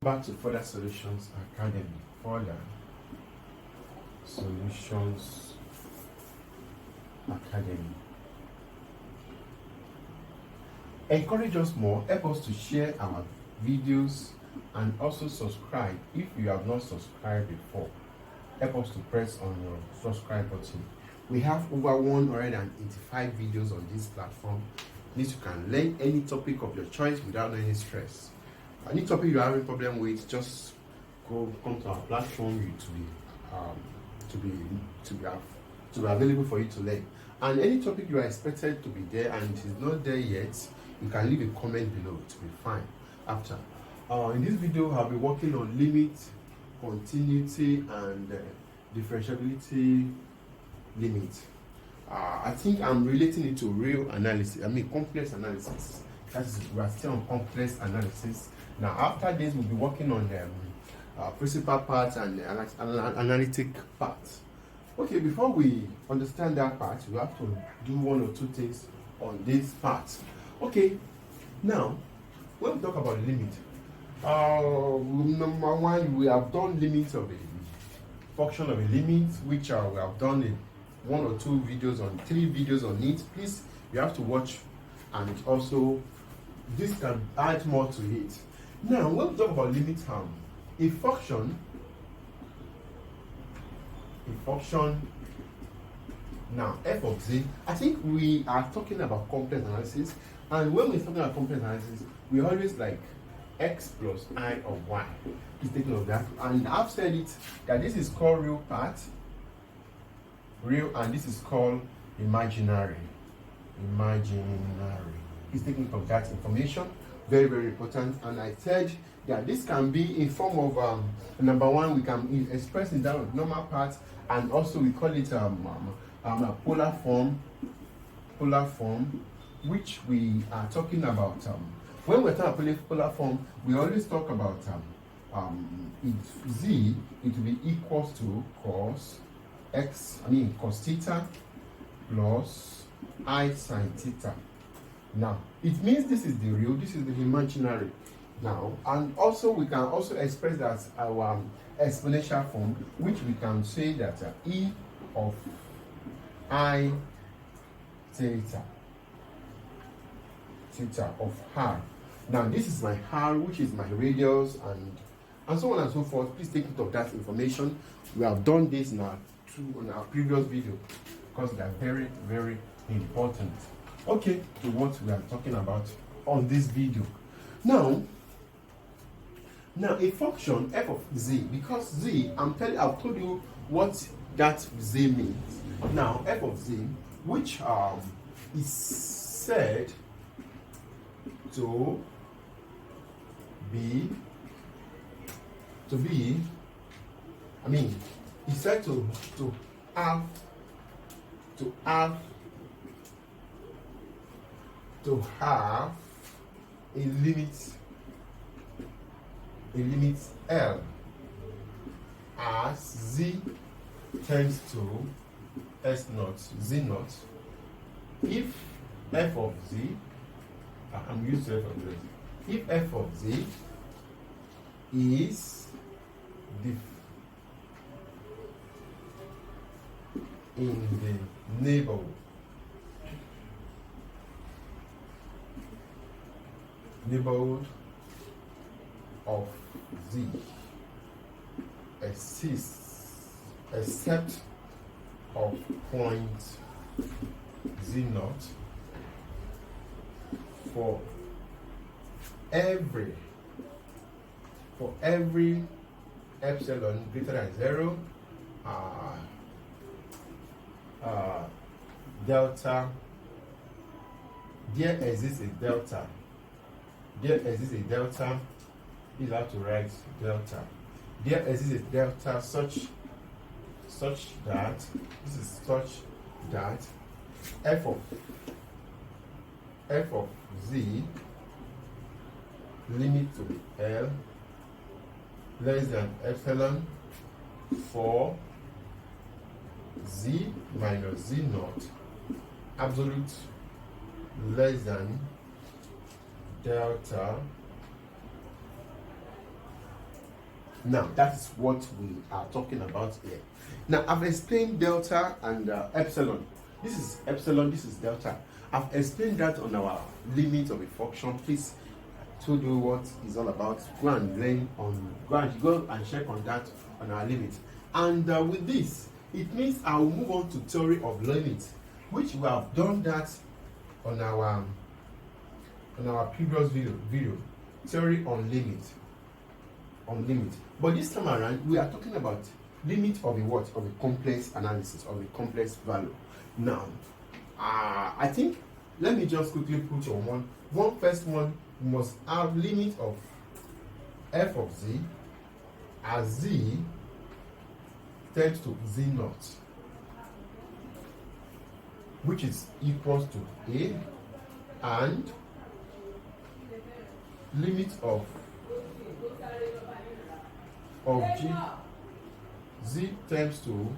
Back to Further Solutions Academy. Further Solutions Academy. Encourage us more, help us to share our videos and also subscribe if you have not subscribed before. Help us to press on your subscribe button. We have over 185 videos on this platform. This you can learn any topic of your choice without any stress. Any topic you're having problem with, just come to our platform to be available for you to learn. And any topic you are expected to be there and it is not there yet, you can leave a comment below to be fine after. In this video, I'll be working on limit, continuity, and differentiability limit. I think I'm relating it to real analysis. complex analysis. We are still on complex analysis. Now, after this, we'll be working on the principal part and the analytic part. Okay, before we understand that part, we have to do one or two things on this part. Okay, now, when we talk about limit, number one, we have done limits of a function of a limit, which we have done in 1 or 2 videos on 3 videos on it. Please, you have to watch, and also this can add more to it. Now, when we talk about limit a function now f of z, I think we are talking about complex analysis, and when we're talking about complex analysis, we always like x plus I of y is taken of that, and I've said it that this is called real part, and this is called imaginary. Is taking of that information. Very, very important. And I said that this can be in form of number one, we can express in that normal part, and also we call it a polar form, which we are talking about. When we're talking about polar form, we always talk about z, it will be equals to cos theta plus I sin theta. Now, it means this is the real, this is the imaginary. Now, and also we can also express that our exponential form, which we can say that e of I theta of r. Now, this is my r, which is my radius, and so on and so forth. Please take note of that information. We have done this now on our previous video because they are very, very important. Okay, to what we are talking about on this video. Now a function f of z, because z, I've told you what that z means. Now f of z, which is said to be it's said to have a limit L as z tends to s naught, z naught, if f of z, I'm used to f of z, if f of z is in the neighborhood of z exists except of point z naught for every epsilon greater than 0, delta, there exists a delta. Is how to write delta. There exists a delta such that f of z limit to L less than epsilon for z minus z naught absolute less than delta Now that is what we are talking about here. Now I've explained delta and epsilon. This is epsilon, this is delta. I've explained that on our limit of a function. Please to do what is all about. Go and check on that on our limit. And with this, it means I will move on to theory of limits, which we have done that on our previous video, theory on limit. But this time around, we are talking about limit of a what? Of a complex analysis, of a complex value. Now, I think, let me just quickly put on first one. We must have limit of f of z as z tends to z naught, which is equals to a, and limit of g z tends to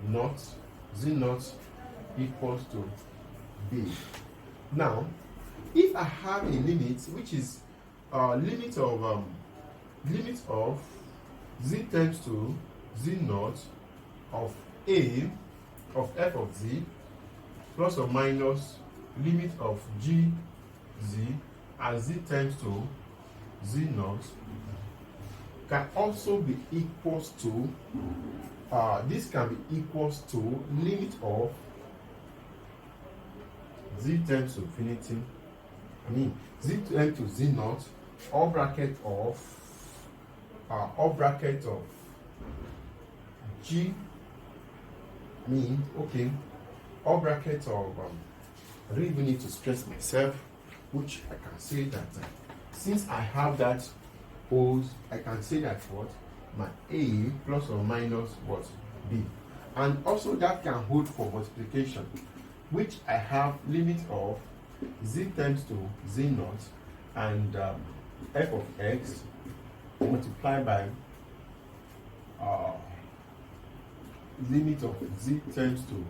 naught, z naught equals to b. Now, if I have a limit which is limit of z tends to z naught of a of f of z plus or minus limit of g z as z tends to z naught can also be equals to this can be equals to limit of z tends to infinity, z tends to z naught, or bracket of g, or bracket of I don't even need to stress myself, which I can say that since I have that pose, I can say that what my a plus or minus what b, and also that can hold for multiplication, which I have limit of z tends to z naught and f of x multiplied by limit of z tends to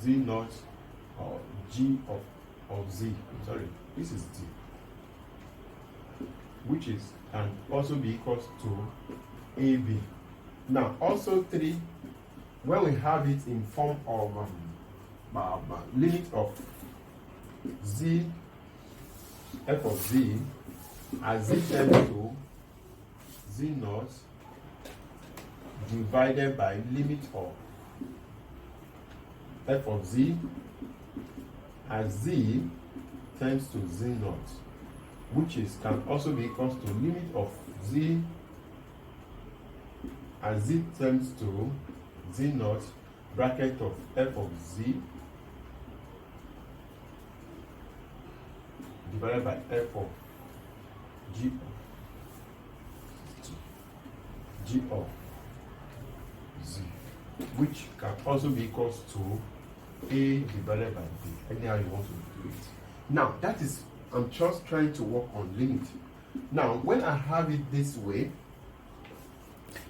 z naught or g of z. Sorry, this is z, which is can also be equals to ab. Now also 3, when we have it in form of limit of z f of z as z tends to z naught divided by limit of f of z as z tends to z naught, which is can also be equals to limit of z as z tends to z naught bracket of f of z divided by f of g of z, which can also be equals to a divided by b, anyhow you want to do it. Now that is, I'm just trying to work on limit. Now when I have it this way,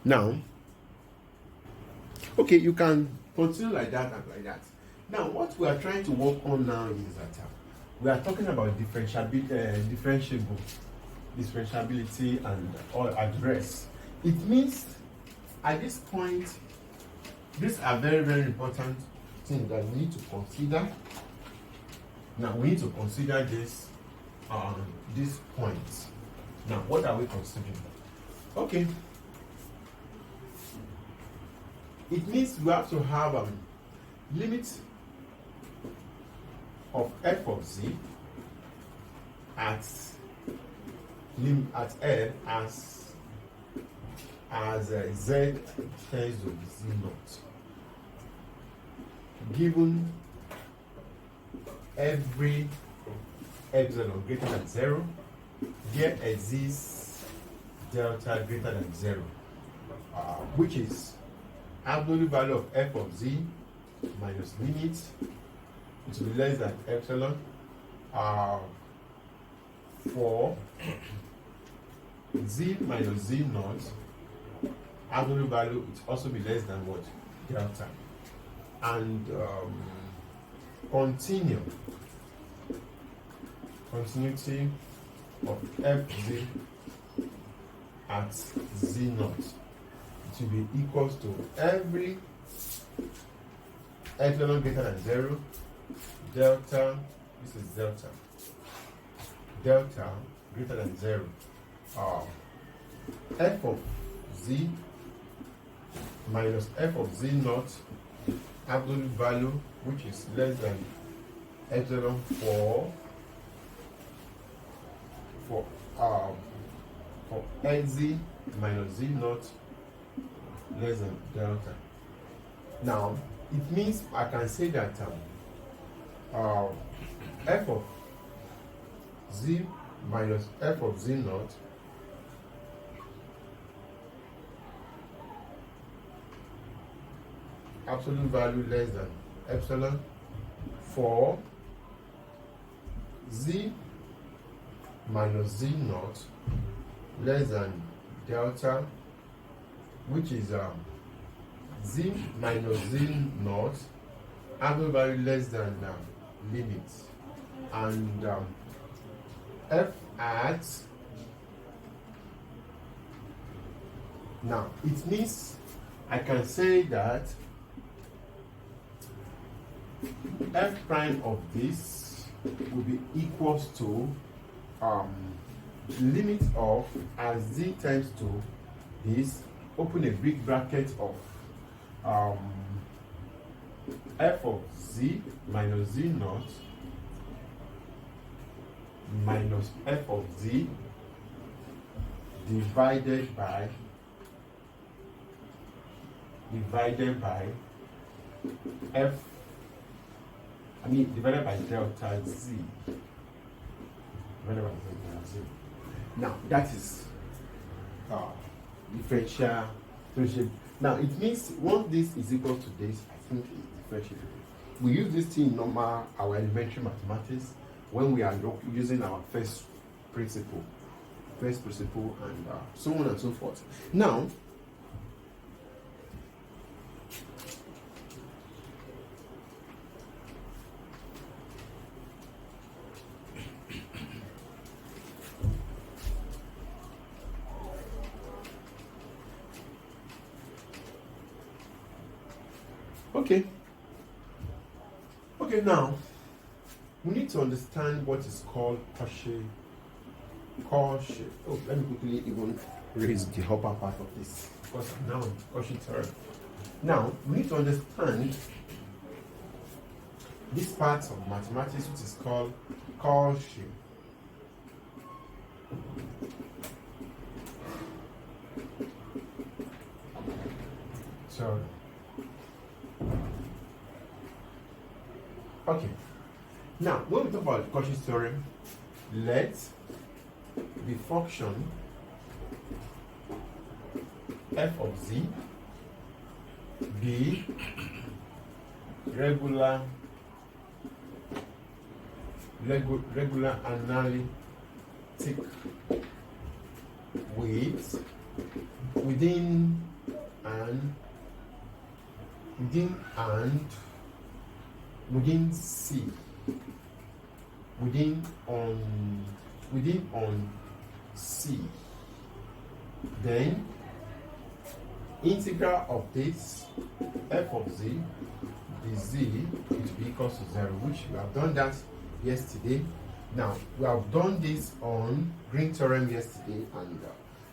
now okay, you can continue like that and like that. Now what we are trying to work on now is that we are talking about differentiability and or address. It means at this point, these are very, very important things that we need to consider. Now we need to consider this these points. Now what are we considering? Okay, it means we have to have limit of f of z at n as z tends to z naught, given every epsilon greater than 0, there exists delta greater than 0, which is absolute value of f of z minus limit, which will be less than epsilon, for z minus z naught, absolute value will also be less than what? Delta. And continuity of fz at z naught, it will be equals to every epsilon greater than 0, delta, this is delta, delta greater than 0, f of z minus f of z naught absolute value, which is less than epsilon for nz minus z naught less than delta. Now it means I can say that f of z minus f of z naught absolute value less than epsilon for z minus z naught less than delta, which is z minus z naught absolute value less than limit, and f at, now it means I can say that f prime of this will be equals to limit of as z tends to this, open a big bracket of f of z minus z naught minus f of z divided by f, divided by delta z, divided by delta z. Now that is differential. Now it means once this is equal to this, I think it's differentiable. We use this thing in normal our elementary mathematics when we are using our first principle, and so on and so forth. Now okay, now we need to understand what is called Cauchy. Oh, let me quickly even raise the upper part of this, because now Cauchy theorem. Now we need to understand this part of mathematics which is called Cauchy. Sorry. Okay. Now, when we talk about Cauchy's theorem, let the function f of z be regular analytic with within C, within on C, then integral of this f of z, the z will be equals to 0, which we have done that yesterday. Now we have done this on Green theorem yesterday, and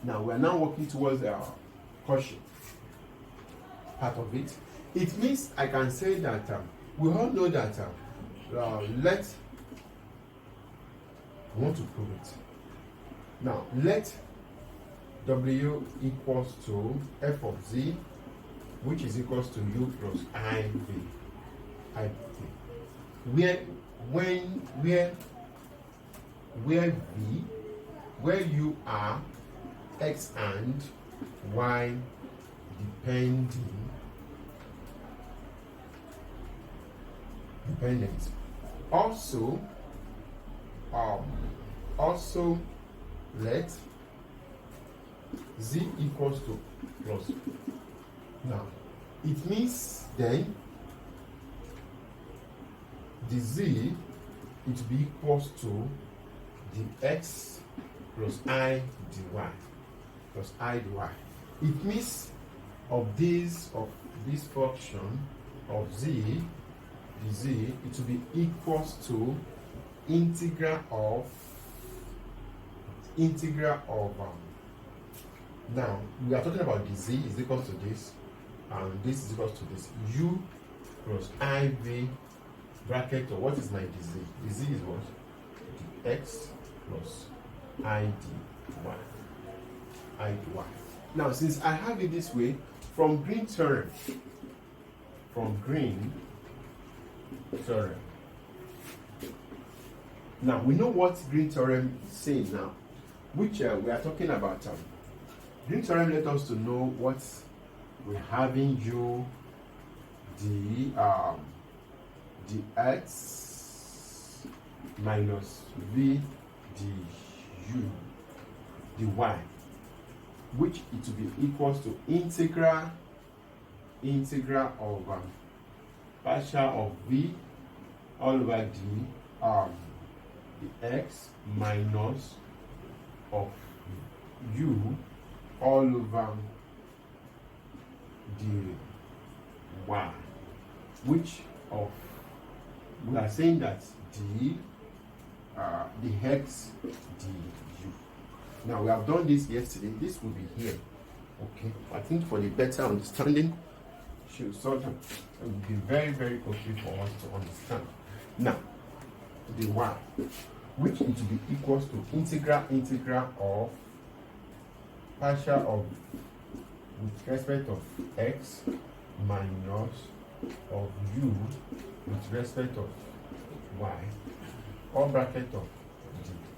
now we are now working towards our Cauchy part of it. It means I can say that we all know that I want to prove it. Now let w equals to f of z, which is equals to u plus iv, where u are x and y dependent. Also let z equals to plus. Now it means then the z it be equals to the x plus I dy. plus I dy. It means of this function of z, the z, it will be equals to integral of now we are talking about the z is equals to this, and this is equals to this, u plus iv bracket, or what is my dz? The z is what? The x plus I dy. Now, since I have it this way, from Green theorem, now we know what Green theorem is saying now, which we are talking about. Green theorem let us to know what we're having u the x minus v du dy, which it will be equals to integral of partial of v all over the x minus of u all over the y, which of we are saying that the hex du. Now we have done this yesterday. This will be here. Okay. I think for the better understanding, should sort of it will be very, very okay for us to understand. Now the y, which it will be equals to integral of partial of with respect of x minus of u with respect of y, or bracket of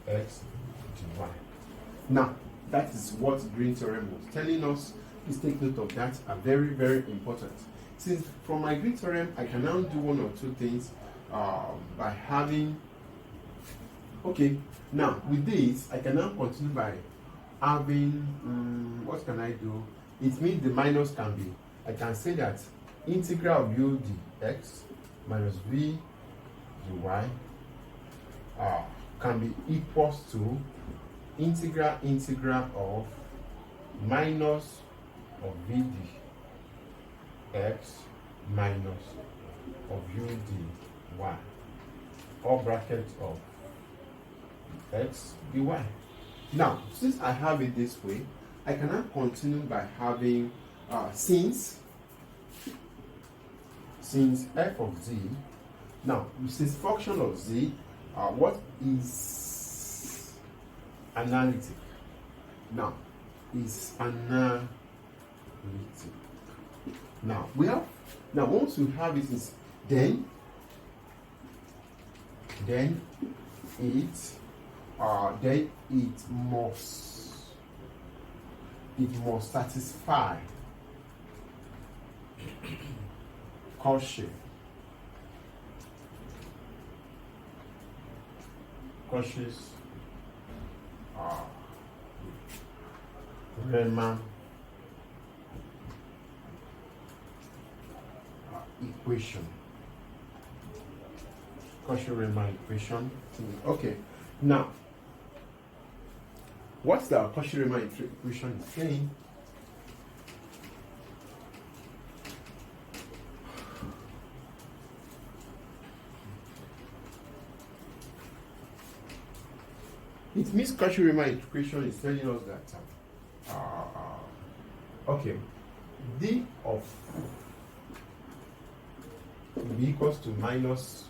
the x dy. Now, that is what Green theorem was telling us. Please take note of that, are very, very important. Since from my Green theorem, I can now do one or two things by having, okay, now with this, I can now continue by having, what can I do? It means the minus can be, I can say that integral of u dx minus v dy can be equals to integral of minus of v dx minus of u dy, or bracket of x dy. Now, since I have it this way, I can now continue by having since f of z. Now, since function of z, what is analytic? Now, is analytic. Now we have. Now once we have it, is then it must satisfy Cauchy's Riemann equation. Cauchy-Riemann equation. Okay. Now, what's the Cauchy-Riemann equation saying? It means Cauchy-Riemann equation is telling us that okay, d of will be equals to minus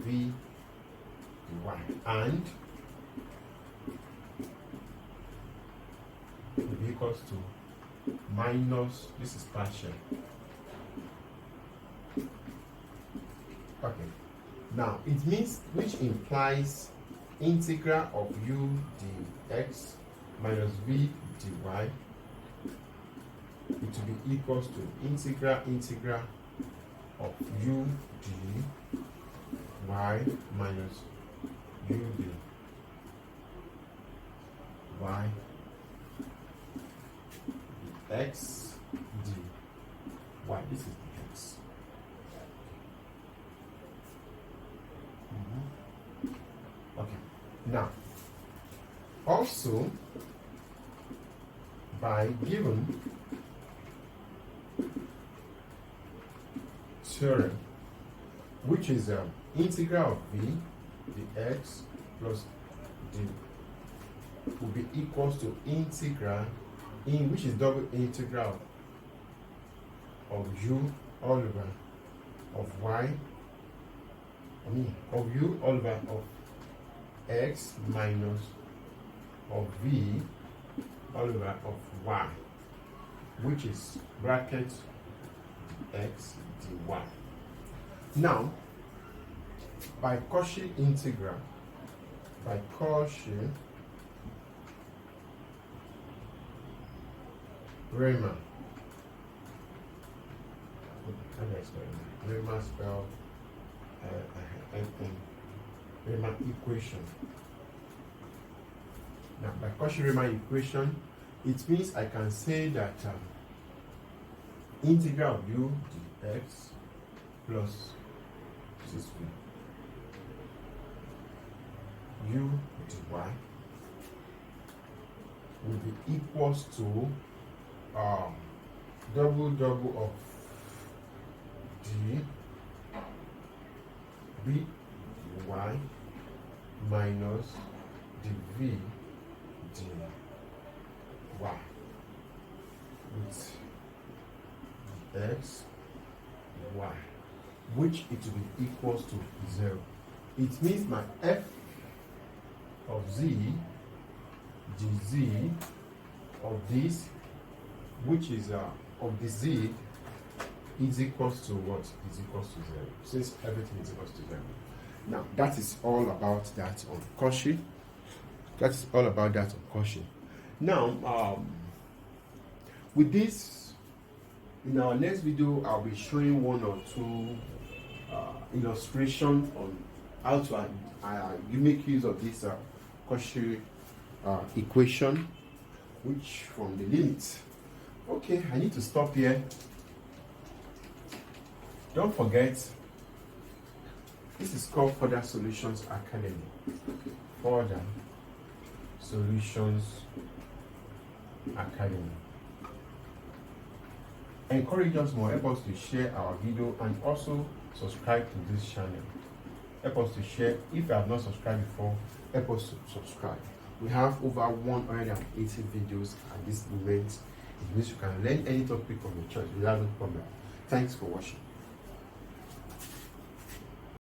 v dy, and will be equals to minus, this is partial. Okay. Now it means, which implies integral of u dx minus v dy, it will be equals to integral of u dy minus u dy. X dy. This is the x. Okay. Now, so by given theorem, which is integral of v, the x plus d will be equals to integral in which is double integral of u all over of y, of u all over of x minus of v all over of y, which is bracket x dy. Now, by Cauchy integral, by Cauchy Riemann, how do I spell it? Riemann spell Riemann equation. Now, by Cauchy Riemann equation, it means I can say that integral of u dx plus this is v u dy will be equals to double of d b dy minus dv dy with x y, which it will be equals to 0. It means my f of z dz of this, which is of the z, is equals to what? Is equals to 0, since everything is equals to 0. Now that is all about that on Cauchy. That is all about that on Cauchy. Now with this, in our next video I'll be showing one or two illustration on how to you make use of this Cauchy equation, which from the limits. Okay, I need to stop here. Don't forget, this is called Further Solutions Academy. Further Solutions Academy. Encourage us more, help us to share our video and also subscribe to this channel. Help us to share. If you have not subscribed before, help us to subscribe. We have over 180 videos at this moment, in which you can learn any topic of your choice without no problem. Thanks for watching.